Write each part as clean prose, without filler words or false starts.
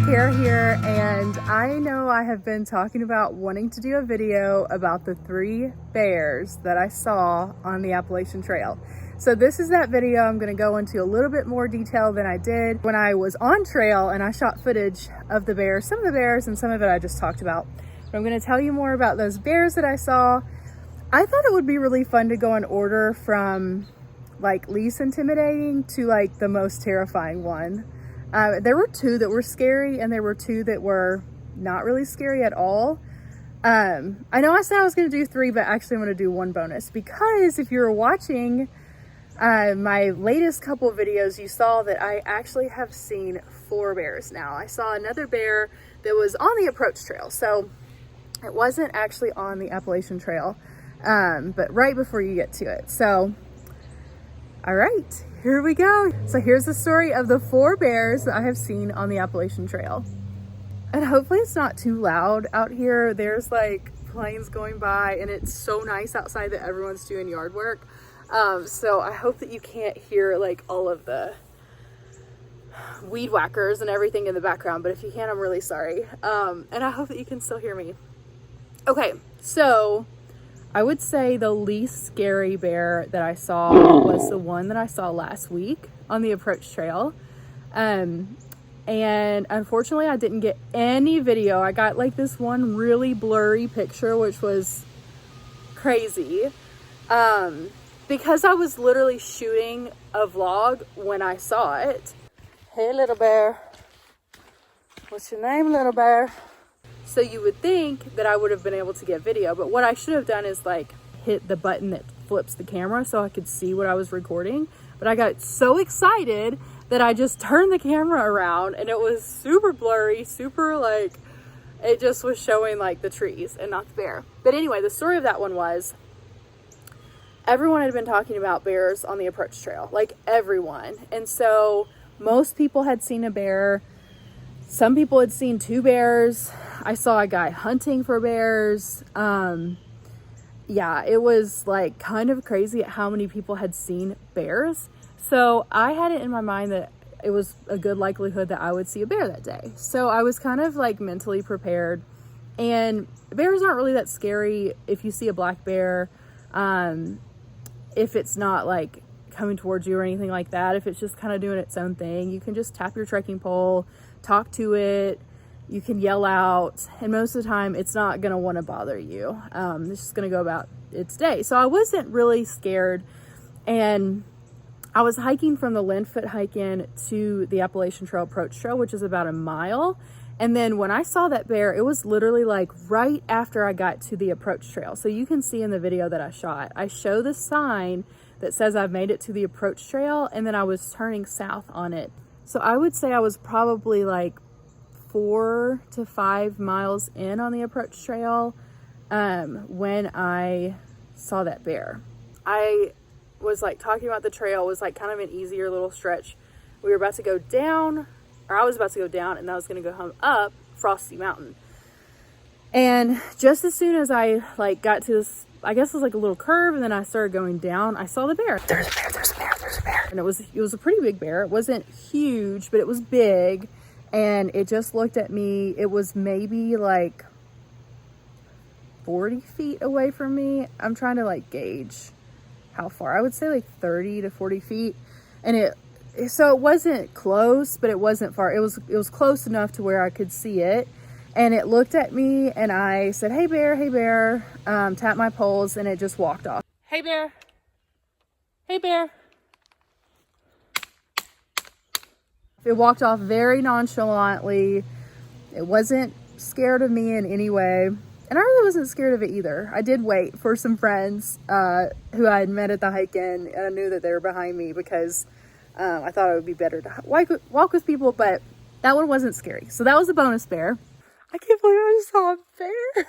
Kara here, and I know I have been talking about wanting to do a video about the 3 bears that I saw on the Appalachian Trail. So this is that video. I'm going to go into a little bit more detail than I did when I was on trail and I shot footage of the bears, some of the bears and some of it I just talked about. But I'm going to tell you more about those bears that I saw. I thought it would be really fun to go in order from like least intimidating to like the most terrifying one. There were 2 that were scary and there were 2 that were not really scary at all. I know I said I was going to do 3, but actually I'm going to do 1 bonus, because if you were watching my latest couple of videos, you saw that I actually have seen 4 bears now. I saw another bear that was on the approach trail, so it wasn't actually on the Appalachian Trail, but right before you get to it. So all right, here we go. So here's the story of the 4 bears that I have seen on the Appalachian Trail. And hopefully it's not too loud out here. There's like planes going by and it's so nice outside that everyone's doing yard work. So I hope that you can't hear like all of the weed whackers and everything in the background, but if you can, I'm really sorry. And I hope that you can still hear me. Okay, so I would say the least scary bear that I saw was the one that I saw last week on the approach trail. And unfortunately I didn't get any video. I got like this one really blurry picture, which was crazy. Because I was literally shooting a vlog when I saw it. Hey little bear. What's your name, little bear? So you would think that I would have been able to get video, but what I should have done is like hit the button that flips the camera so I could see what I was recording. But I got so excited that I just turned the camera around and it was super blurry, super like, it just was showing like the trees and not the bear. But anyway, the story of that one was everyone had been talking about bears on the approach trail, like everyone. And so most people had seen a bear. Some people had seen 2 bears. I saw a guy hunting for bears. Yeah, it was like kind of crazy at how many people had seen bears. So I had it in my mind that it was a good likelihood that I would see a bear that day. So I was kind of like mentally prepared. And bears aren't really that scary if you see a black bear. If it's not like coming towards you or anything like that, if it's just kind of doing its own thing, you can just tap your trekking pole, talk to it, you can yell out, and most of the time it's not going to want to bother you. It's just going to go about its day. So I wasn't really scared, and I was hiking from the Linfoot hike-in to the Appalachian Trail approach trail, which is about a mile. And then when I saw that bear, it was literally like right after I got to the approach trail. So you can see in the video that I shot, I show the sign that says I've made it to the approach trail, and then I was turning south on it. So I would say I was probably like 4 to 5 miles in on the approach trail when I saw that bear. I was like talking about the trail. It was like kind of an easier little stretch. We were about to go down, or I was about to go down, and I was going to go home up Frosty Mountain. And just as soon as I like got to this, I guess it was like a little curve, and then I started going down, I saw the bear. There's a bear, there's a bear, there's a bear. And it was a pretty big bear. It wasn't huge, but it was big. And it just looked at me. It was maybe like 40 feet away from me. I'm trying to like gauge how far. I would say like 30 to 40 feet. And so it wasn't close, but it wasn't far. It was close enough to where I could see it. And it looked at me and I said, hey bear, tapped my poles, and it just walked off. Hey bear. Hey bear. It walked off very nonchalantly. It wasn't scared of me in any way. And I really wasn't scared of it either. I did wait for some friends who I had met at the hike-in, and I knew that they were behind me because I thought it would be better to walk with people, but that one wasn't scary. So that was a bonus bear. I can't believe I just saw a bear.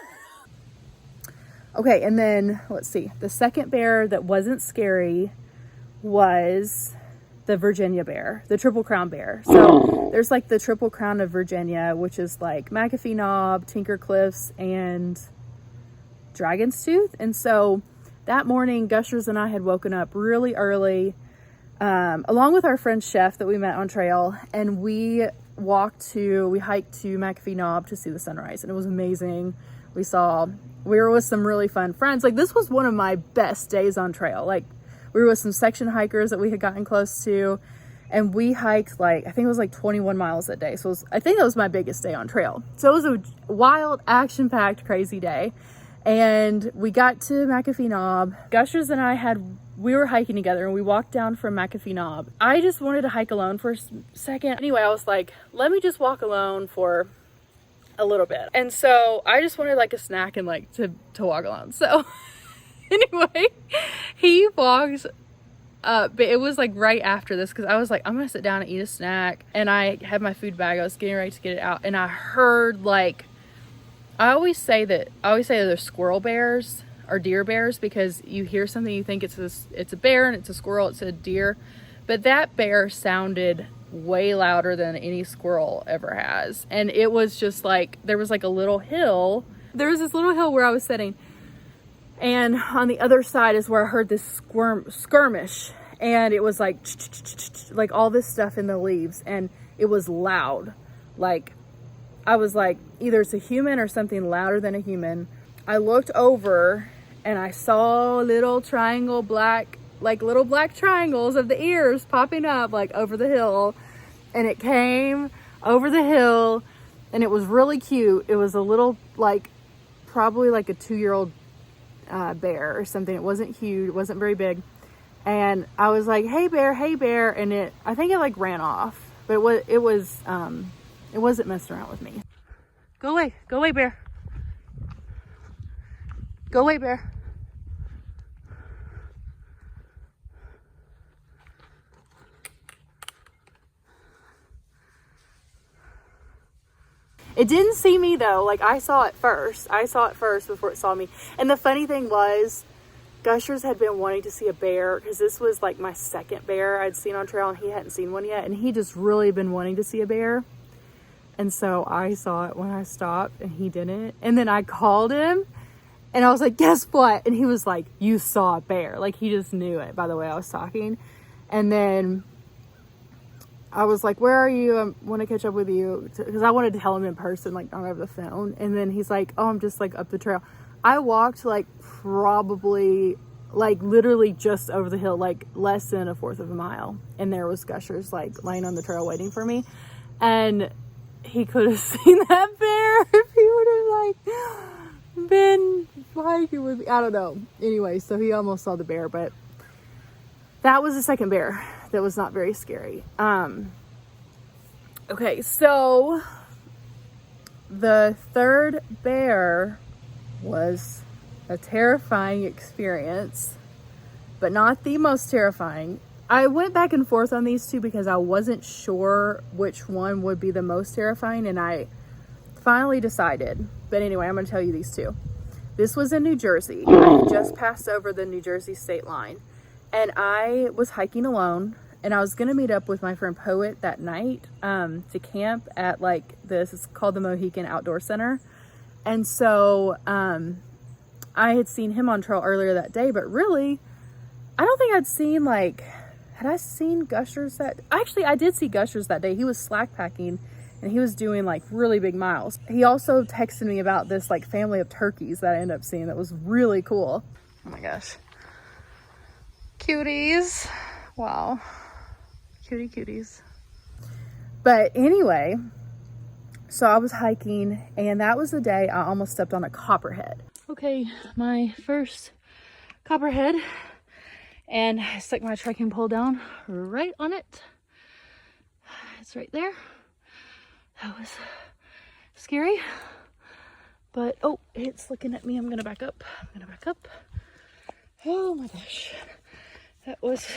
Okay, and then let's see. The second bear that wasn't scary was the Virginia bear, the Triple Crown bear. So there's like the Triple Crown of Virginia, which is like McAfee Knob, Tinker Cliffs, and Dragon's Tooth. And so that morning, Gushers and I had woken up really early, along with our friend Chef that we met on trail, and we we hiked to McAfee Knob to see the sunrise, and it was amazing. We were with some really fun friends. Like, this was one of my best days on trail. Like, we were with some section hikers that we had gotten close to, and we hiked, like, I think it was like 21 miles that day. So I think that was my biggest day on trail. So it was a wild, action-packed, crazy day. And we got to McAfee Knob. Gushers and I we were hiking together, and we walked down from McAfee Knob. I just wanted to hike alone for a second. Anyway, I was like, let me just walk alone for a little bit. And so I just wanted like a snack and like to walk alone. So anyway, he walks up, but it was like right after this, because I was like, I'm gonna sit down and eat a snack. And I had my food bag. I was getting ready to get it out, and I heard, like, I always say that there's squirrel bears or deer bears, because you hear something, you think it's a bear, and it's a squirrel, it's a deer. But that bear sounded way louder than any squirrel ever has. And it was just like, there was like a little hill. There was this little hill where I was sitting, and on the other side is where I heard this skirmish. And it was like all this stuff in the leaves, and it was loud. Like, I was like, either it's a human or something louder than a human. I looked over, and I saw little black triangles of the ears popping up like over the hill. And it came over the hill, and it was really cute. It was a little, like, probably like a 2-year-old bear or something. It wasn't huge, it wasn't very big. And I was like, hey bear, and I think it like ran off. But it wasn't messing around with me. Go away bear. Go away, bear. It didn't see me though. Like, I saw it first before it saw me. And the funny thing was, Gushers had been wanting to see a bear, because this was like my second bear I'd seen on trail, and he hadn't seen one yet. And he just really been wanting to see a bear. And so I saw it when I stopped, and he didn't. And then I called him, and I was like, guess what? And he was like, you saw a bear. Like, he just knew it by the way I was talking. And then I was like, where are you? I want to catch up with you, because I wanted to tell him in person, like, not over the phone. And then he's like, oh, I'm just like up the trail. I walked like probably like literally just over the hill, like less than 1/4 of a mile. And there was Gushers like laying on the trail waiting for me. And he could have seen that bear if he would have like been hiking with me. I don't know. Anyway, so he almost saw the bear, but that was the second bear that was not very scary. Okay, so the third bear was a terrifying experience, but not the most terrifying. I went back and forth on these two because I wasn't sure which one would be the most terrifying, and I finally decided. But anyway, I'm going to tell you these two. This was in New Jersey. I had just passed over the New Jersey state line, and I was hiking alone, and I was going to meet up with my friend Poet that night to camp at like this. It's called the Mohican Outdoor Center. And so I had seen him on trail earlier that day, but really, I don't think I'd seen like, had I seen Gushers that, actually I did see Gushers that day. He was slack packing, and he was doing like really big miles. He also texted me about this like family of turkeys that I ended up seeing that was really cool. Oh my gosh. Cuties. Wow. Cuties. But anyway, so I was hiking, and that was the day I almost stepped on a copperhead. Okay, my first copperhead, and I stuck my trekking pole down right on it. It's right there. That was scary, but oh, it's looking at me. I'm gonna back up. Oh my gosh, that was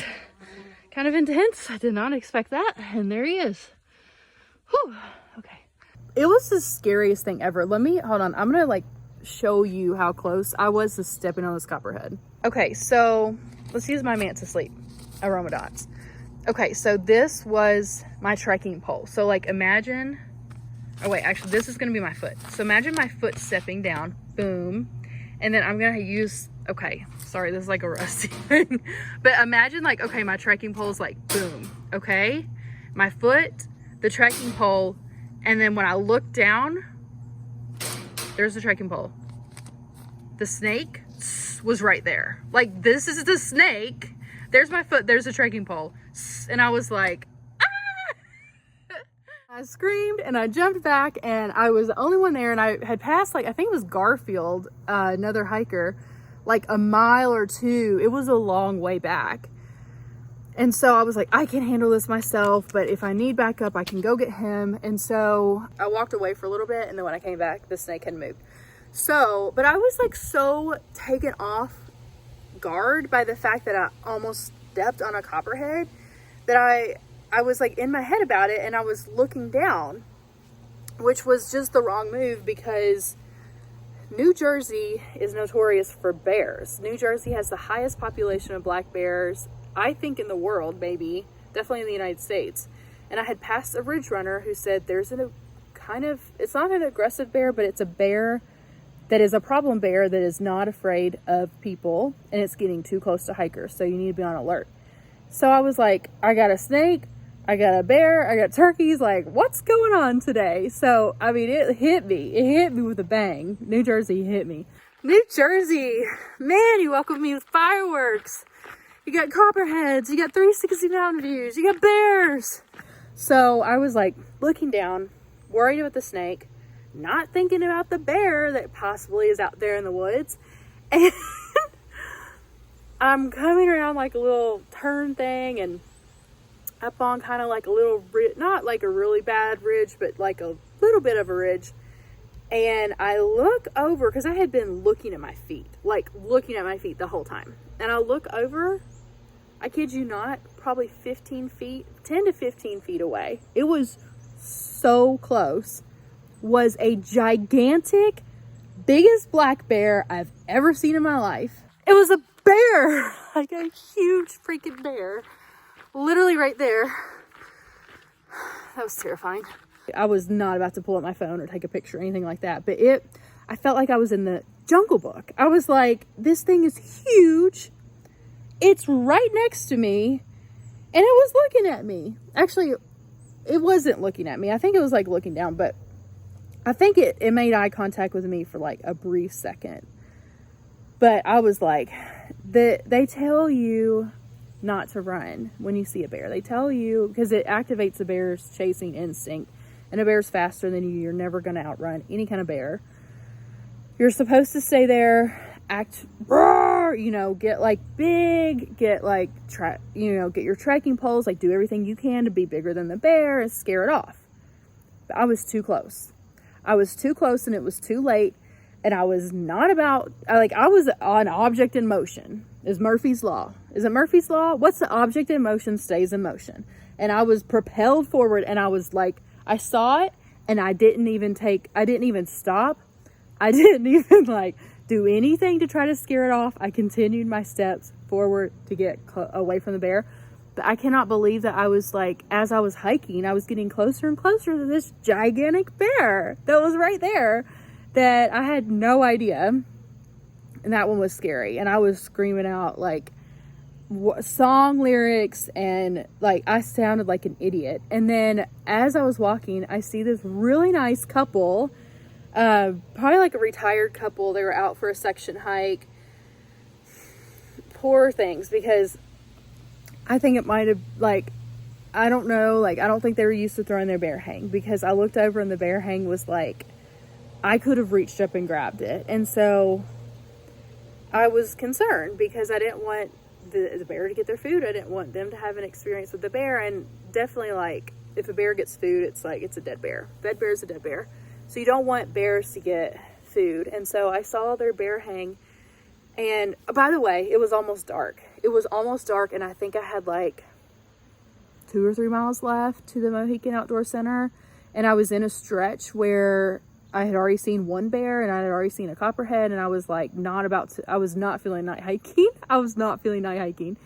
kind of intense. I did not expect that, and there he is. Whew. Okay. It was the scariest thing ever. Hold on. I'm gonna like show you how close I was to stepping on this copperhead. Okay, so let's use my mantis sleep aroma dots. Okay, so this was my trekking pole. So like imagine, oh wait, actually this is gonna be my foot. So imagine my foot stepping down, boom. And then I'm gonna use, okay, sorry, this is like a rusty thing. But imagine like, okay, my trekking pole is like, boom, okay? My foot, the trekking pole, and then when I looked down, there's the trekking pole. The snake was right there. Like, this is the snake. There's my foot, there's the trekking pole. And I was like, ah! I screamed and I jumped back, and I was the only one there, and I had passed, like, I think it was Garfield, another hiker, like a mile or two. It was a long way back. And so I was like, I can handle this myself, but if I need backup, I can go get him. And so I walked away for a little bit, and then when I came back, the snake had moved. So, but I was like so taken off guard by the fact that I almost stepped on a copperhead that I was like in my head about it, and I was looking down, which was just the wrong move, because New Jersey is notorious for bears. New Jersey has the highest population of black bears, I think, in the world, maybe, definitely in the United States. And I had passed a ridge runner who said there's a kind of, it's not an aggressive bear, but it's a bear that is a problem bear that is not afraid of people, and it's getting too close to hikers, so you need to be on alert. So I was like, I got a snake, I got a bear, I got turkeys, like, what's going on today? So, I mean, it hit me with a bang. New Jersey hit me. New Jersey, man, you welcomed me with fireworks. You got copperheads, you got 360 mountain views, you got bears. So I was like looking down, worried about the snake, not thinking about the bear that possibly is out there in the woods. And I'm coming around like a little turn thing, and up on kind of like a little, not like a really bad ridge, but like a little bit of a ridge. And I look over, because I had been looking at my feet, like looking at my feet the whole time. And I look over, I kid you not, probably 15 feet, 10 to 15 feet away. It was so close. Was a gigantic, biggest black bear I've ever seen in my life. It was a bear, like a huge freaking bear, literally right there. That was terrifying. I was not about to pull up my phone or take a picture or anything like that, but I felt like I was in the Jungle Book. I was like, this thing is huge. It's right next to me, and it was looking at me. Actually, it wasn't looking at me. I think it was like looking down, but I think it made eye contact with me for like a brief second. But I was like, they tell you not to run when you see a bear. They tell you, because it activates the bear's chasing instinct, and a bear's faster than you. You're never going to outrun any kind of bear. You're supposed to stay there, act, you know, get like big, get like, get your trekking poles, like do everything you can to be bigger than the bear and scare it off. But I was too close. I was too close, and it was too late, and I was not about, I was an object in motion. Is Murphy's Law. Is it Murphy's Law? What's the object in motion stays in motion. And I was propelled forward, and I was like, I saw it, and I didn't even stop. I didn't even like do anything to try to scare it off. I continued my steps forward to get away from the bear. But I cannot believe that I was like, as I was hiking, I was getting closer and closer to this gigantic bear that was right there that I had no idea. And that one was scary. And I was screaming out like song lyrics, and like I sounded like an idiot. And then as I was walking, I see this really nice couple, probably like a retired couple. They were out for a section hike. Poor things, because I think it might have, like, I don't know, like, I don't think they were used to throwing their bear hang, because I looked over and the bear hang was like, I could have reached up and grabbed it. And so I was concerned, because I didn't want the bear to get their food. I didn't want them to have an experience with the bear. And definitely, like, if a bear gets food, it's like, it's a dead bear. Dead bear is a dead bear. So you don't want bears to get food. And so I saw their bear hang. And by the way, it was almost dark. It was almost dark, and I think I had like 2 or 3 miles left to the Mohican Outdoor Center. And I was in a stretch where I had already seen one bear, and I had already seen a copperhead, and I was like I was not feeling night hiking. I was not feeling night hiking.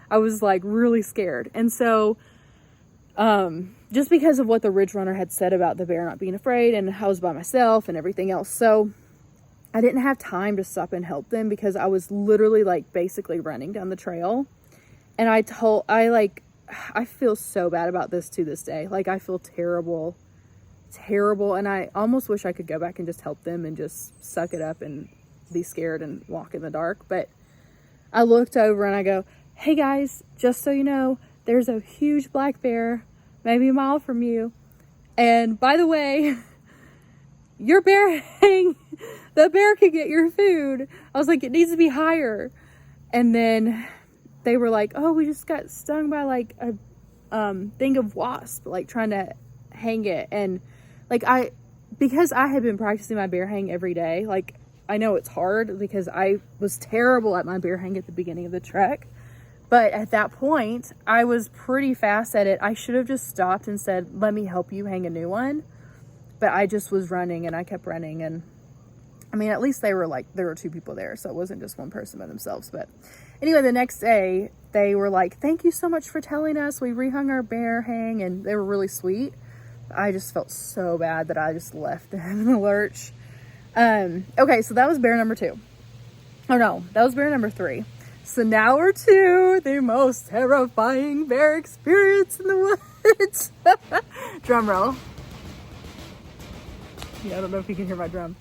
I was like really scared. And so, just because of what the ridge runner had said about the bear not being afraid, and I was by myself and everything else. So I didn't have time to stop and help them, because I was literally like basically running down the trail. And I I feel so bad about this to this day. Like, I feel terrible, and I almost wish I could go back and just help them and just suck it up and be scared and walk in the dark. But I looked over and I go, hey guys, just so you know, there's a huge black bear maybe a mile from you, and by the way, your bear hang, the bear could get your food. I was like, it needs to be higher. And then they were like, oh, we just got stung by like a thing of wasp, like trying to hang it. And like, because I had been practicing my bear hang every day, like, I know it's hard because I was terrible at my bear hang at the beginning of the trek. But at that point, I was pretty fast at it. I should have just stopped and said, let me help you hang a new one. But I just was running, and I kept running. And I mean, at least there were 2 people there, so it wasn't just one person by themselves. But anyway, the next day, they were like, thank you so much for telling us. We rehung our bear hang, and they were really sweet. I just felt so bad that I just left them in the lurch. Okay, so that was bear number 2. Oh no, that was bear number 3. So now we're to the most terrifying bear experience in the woods. Drum roll. Yeah, I don't know if you can hear my drum.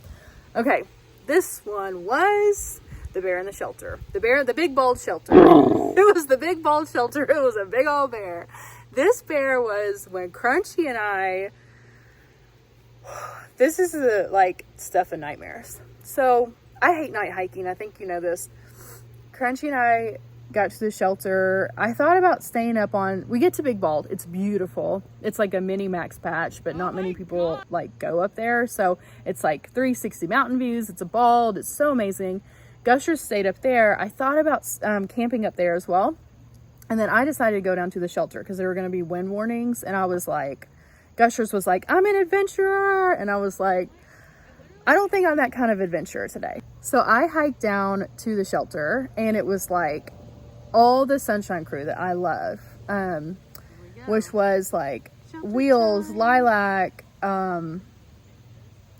Okay, this one was the bear in the shelter. The big bald shelter. It was the big bald shelter. It was a big old bear. This bear was when Crunchy and I, this is the like stuff of nightmares. So I hate night hiking. I think you know this. Crunchy and I got to the shelter. I thought about staying up on, we get to Big Bald. It's beautiful. It's like a mini max patch, but not many people like go up there. So it's like 360 mountain views. It's a bald. It's so amazing. Gushers stayed up there. I thought about camping up there as well. And then I decided to go down to the shelter because there were going to be wind warnings. And I was like, Gushers was like, I'm an adventurer. And I was like, I don't think I'm that kind of adventurer today. So I hiked down to the shelter, and it was like all the Sunshine Crew that I love, which was like shelter Wheels, time. Lilac,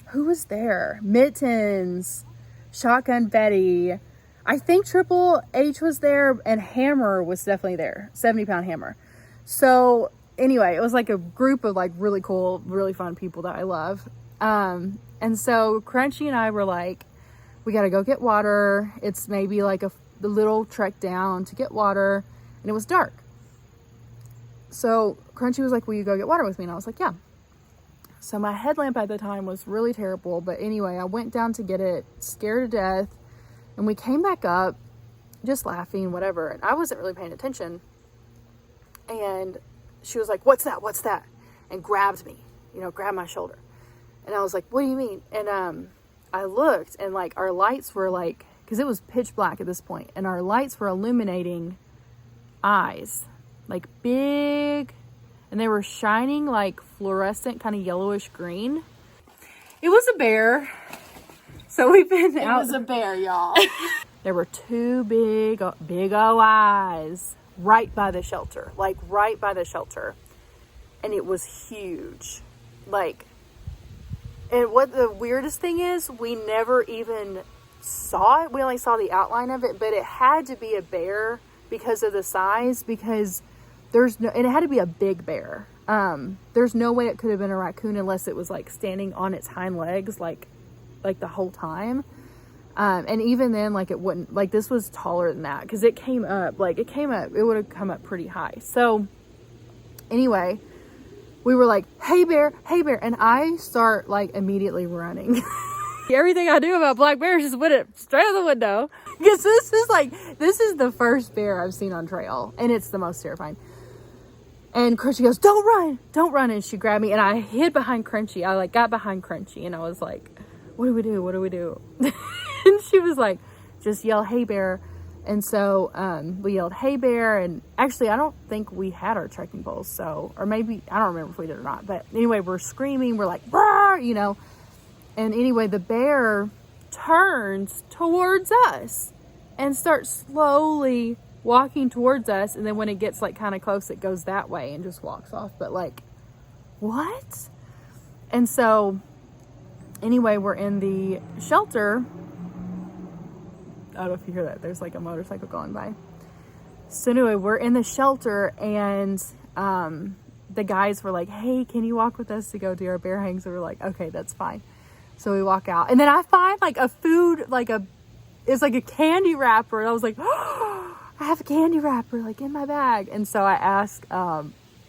who was there? Mittens, Shotgun Betty. I think Triple H was there, and Hammer was definitely there, 70-pound Hammer. So anyway, it was like a group of like really cool, really fun people that I love. And so Crunchy and I were like, we got to go get water. It's maybe like a little trek down to get water. And it was dark. So Crunchy was like, will you go get water with me? And I was like, yeah. So my headlamp at the time was really terrible. But anyway, I went down to get it, scared to death. And we came back up just laughing, whatever. And I wasn't really paying attention. And she was like, what's that? What's that? And grabbed me, grabbed my shoulder. And I was like, what do you mean? And I looked, and like our lights were like, because it was pitch black at this point, and our lights were illuminating eyes, like big, and they were shining like fluorescent, kind of yellowish green. It was a bear. So we've been out. It was a bear, y'all. There were 2 big old eyes right by the shelter, and it was huge, like. And what the weirdest thing is, we never even saw it. We only saw the outline of it, but it had to be a bear because of the size, because and it had to be a big bear. There's no way it could have been a raccoon unless it was like standing on its hind legs, like the whole time. And even then, like it wouldn't, like this was taller than that because it would have come up pretty high. So anyway, we were like, hey bear, and I start like immediately running. Everything I do about black bears is put it straight out the window. Because this is the first bear I've seen on trail, and it's the most terrifying. And Crunchy goes, don't run, and she grabbed me, and I hid behind Crunchy. I like got behind Crunchy, and I was like, what do we do? And she was like, just yell, hey bear. And so we yelled, hey bear. And actually, I don't think we had our trekking poles. Or maybe, I don't remember if we did or not. But anyway, we're screaming. We're like, "Rawr!" And anyway, the bear turns towards us and starts slowly walking towards us. And then when it gets like kind of close, it goes that way and just walks off. But like, what? And so anyway, we're in the shelter. I don't know if you hear that. There's like a motorcycle going by. So anyway, we're in the shelter, and the guys were like, hey, can you walk with us to go do our bear hang? So we're like, okay, that's fine. So we walk out, and then I find like a food, it's like a candy wrapper. And I was like, oh, I have a candy wrapper like in my bag. And so I asked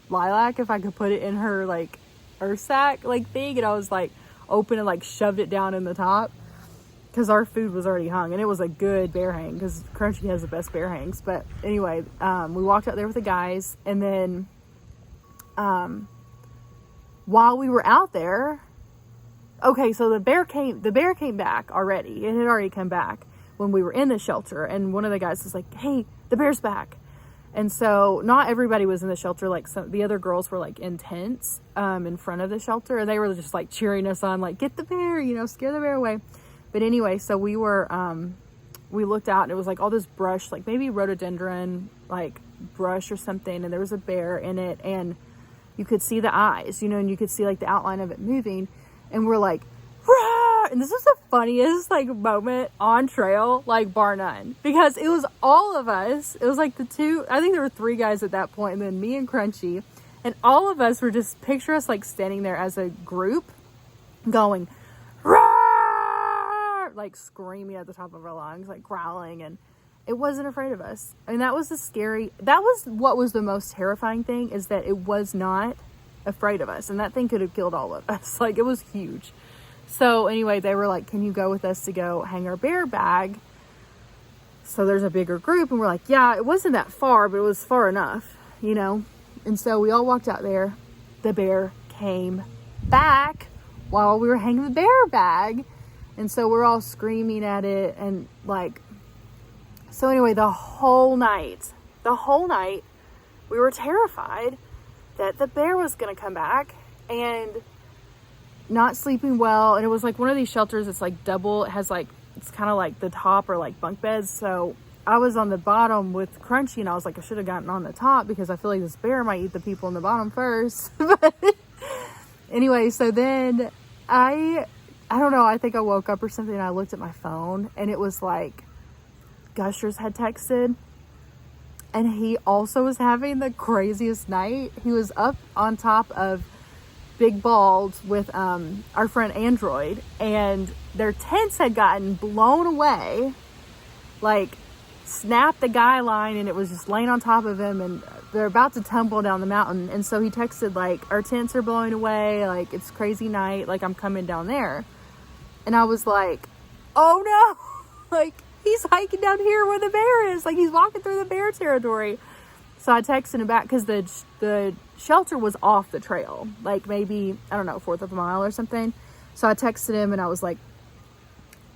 Lilac if I could put it in her like earth sack like thing, and I was like, open and like shoved it down in the top, because our food was already hung, and it was a good bear hang because Crunchy has the best bear hangs. But anyway, we walked out there with the guys, and then while we were out there, okay, so the bear came back already. It had already come back when we were in the shelter, and one of the guys was like, hey, the bear's back. And so not everybody was in the shelter. Like the other girls were like in tents in front of the shelter, and they were just like cheering us on, like, get the bear, scare the bear away. But anyway, so we were, we looked out, and it was like all this brush, like maybe rhododendron, like brush or something. And there was a bear in it, and you could see the eyes, and you could see like the outline of it moving. And we're like, rah! And this was the funniest like moment on trail, like bar none, because it was all of us. It was like I think there were 3 guys at that point, and then me and Crunchy, and all of us were just, picture us like standing there as a group going, rah! Like screaming at the top of our lungs, like growling, and it wasn't afraid of us. I mean, that was what was the most terrifying thing, is that it was not afraid of us, and that thing could have killed all of us. Like, it was huge. So anyway, they were like, can you go with us to go hang our bear bag? So there's a bigger group, and we're like, yeah, it wasn't that far, but it was far enough, and so we all walked out there. The bear came back while we were hanging the bear bag, and so we're all screaming at it, and like, so anyway, the whole night we were terrified that the bear was going to come back, and not sleeping well. And it was like one of these shelters, it's like double, it has like, it's kind of like the top or like bunk beds. So I was on the bottom with Crunchy, and I was like, I should have gotten on the top, because I feel like this bear might eat the people on the bottom first. But anyway, so then I don't know, I think I woke up or something, and I looked at my phone, and it was like Gushers had texted, and he also was having the craziest night. He was up on top of Big Bald with our friend Android, and their tents had gotten blown away, like snapped the guy line, and it was just laying on top of him, and they're about to tumble down the mountain. And so he texted like, our tents are blowing away, like it's crazy night, like I'm coming down there. And I was like, oh no, like he's hiking down here where the bear is, like he's walking through the bear territory. So I texted him back, because the shelter was off the trail, like maybe, I don't know, 1/4 of a mile or something. So I texted him, and I was like,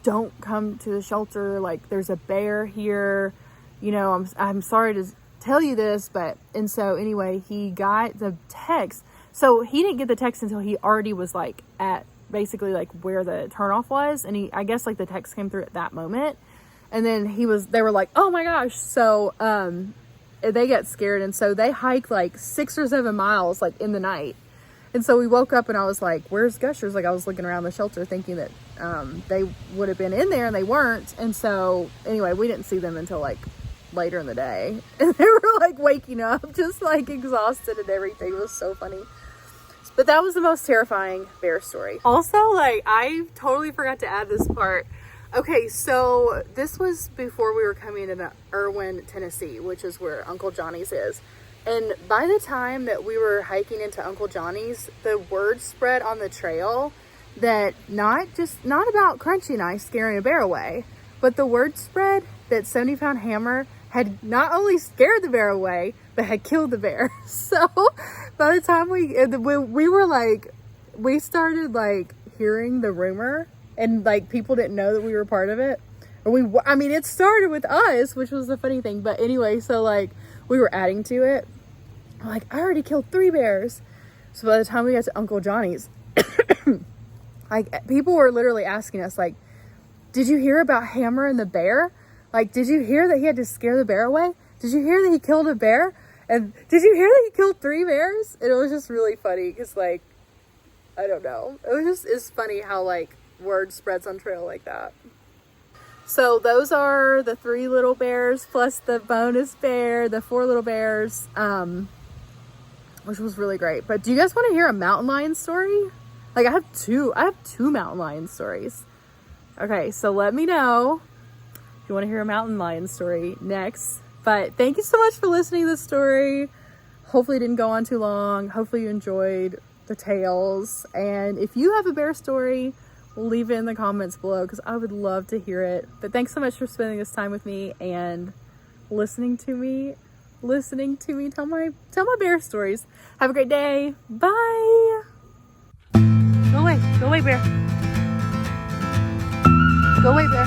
don't come to the shelter, like there's a bear here, I'm sorry to tell you this, but, and so anyway, he got the text. So he didn't get the text until he already was like at basically like where the turnoff was, and I guess like the text came through at that moment. And then they were like, oh my gosh. So they got scared, and so they hiked like 6 or 7 miles like in the night. And so we woke up, and I was like, where's Gushers? Like I was looking around the shelter thinking that they would have been in there, and they weren't. And so anyway, we didn't see them until like later in the day, and they were like waking up just like exhausted and everything. It was so funny. But that was the most terrifying bear story. Also, like, I totally forgot to add this part. Okay, so this was before we were coming into Irwin, Tennessee, which is where Uncle Johnny's is. And by the time that we were hiking into Uncle Johnny's, the word spread on the trail that not about Crunchy and I scaring a bear away, but the word spread that 70-pound Hammer had not only scared the bear away, but had killed the bear. So by the time we were like, we started like hearing the rumor, and like people didn't know that we were part of it. Or I mean, it started with us, which was the funny thing. But anyway, so like we were adding to it. I'm like, I already killed 3 bears. So by the time we got to Uncle Johnny's, like people were literally asking us like, did you hear about Hammer and the bear? Like, did you hear that he had to scare the bear away? Did you hear that he killed a bear? And did you hear that he killed 3 bears? And it was just really funny, because like, I don't know. It's funny how like word spreads on trail like that. So those are the 3 little bears plus the bonus bear, the 4 little bears, which was really great. But do you guys want to hear a mountain lion story? Like I have two mountain lion stories. Okay, so let me know if you want to hear a mountain lion story next. But thank you so much for listening to this story. Hopefully it didn't go on too long. Hopefully you enjoyed the tales. And if you have a bear story, leave it in the comments below because I would love to hear it. But thanks so much for spending this time with me and listening to me tell my bear stories. Have a great day. Bye. Go away, bear. Go away, bear.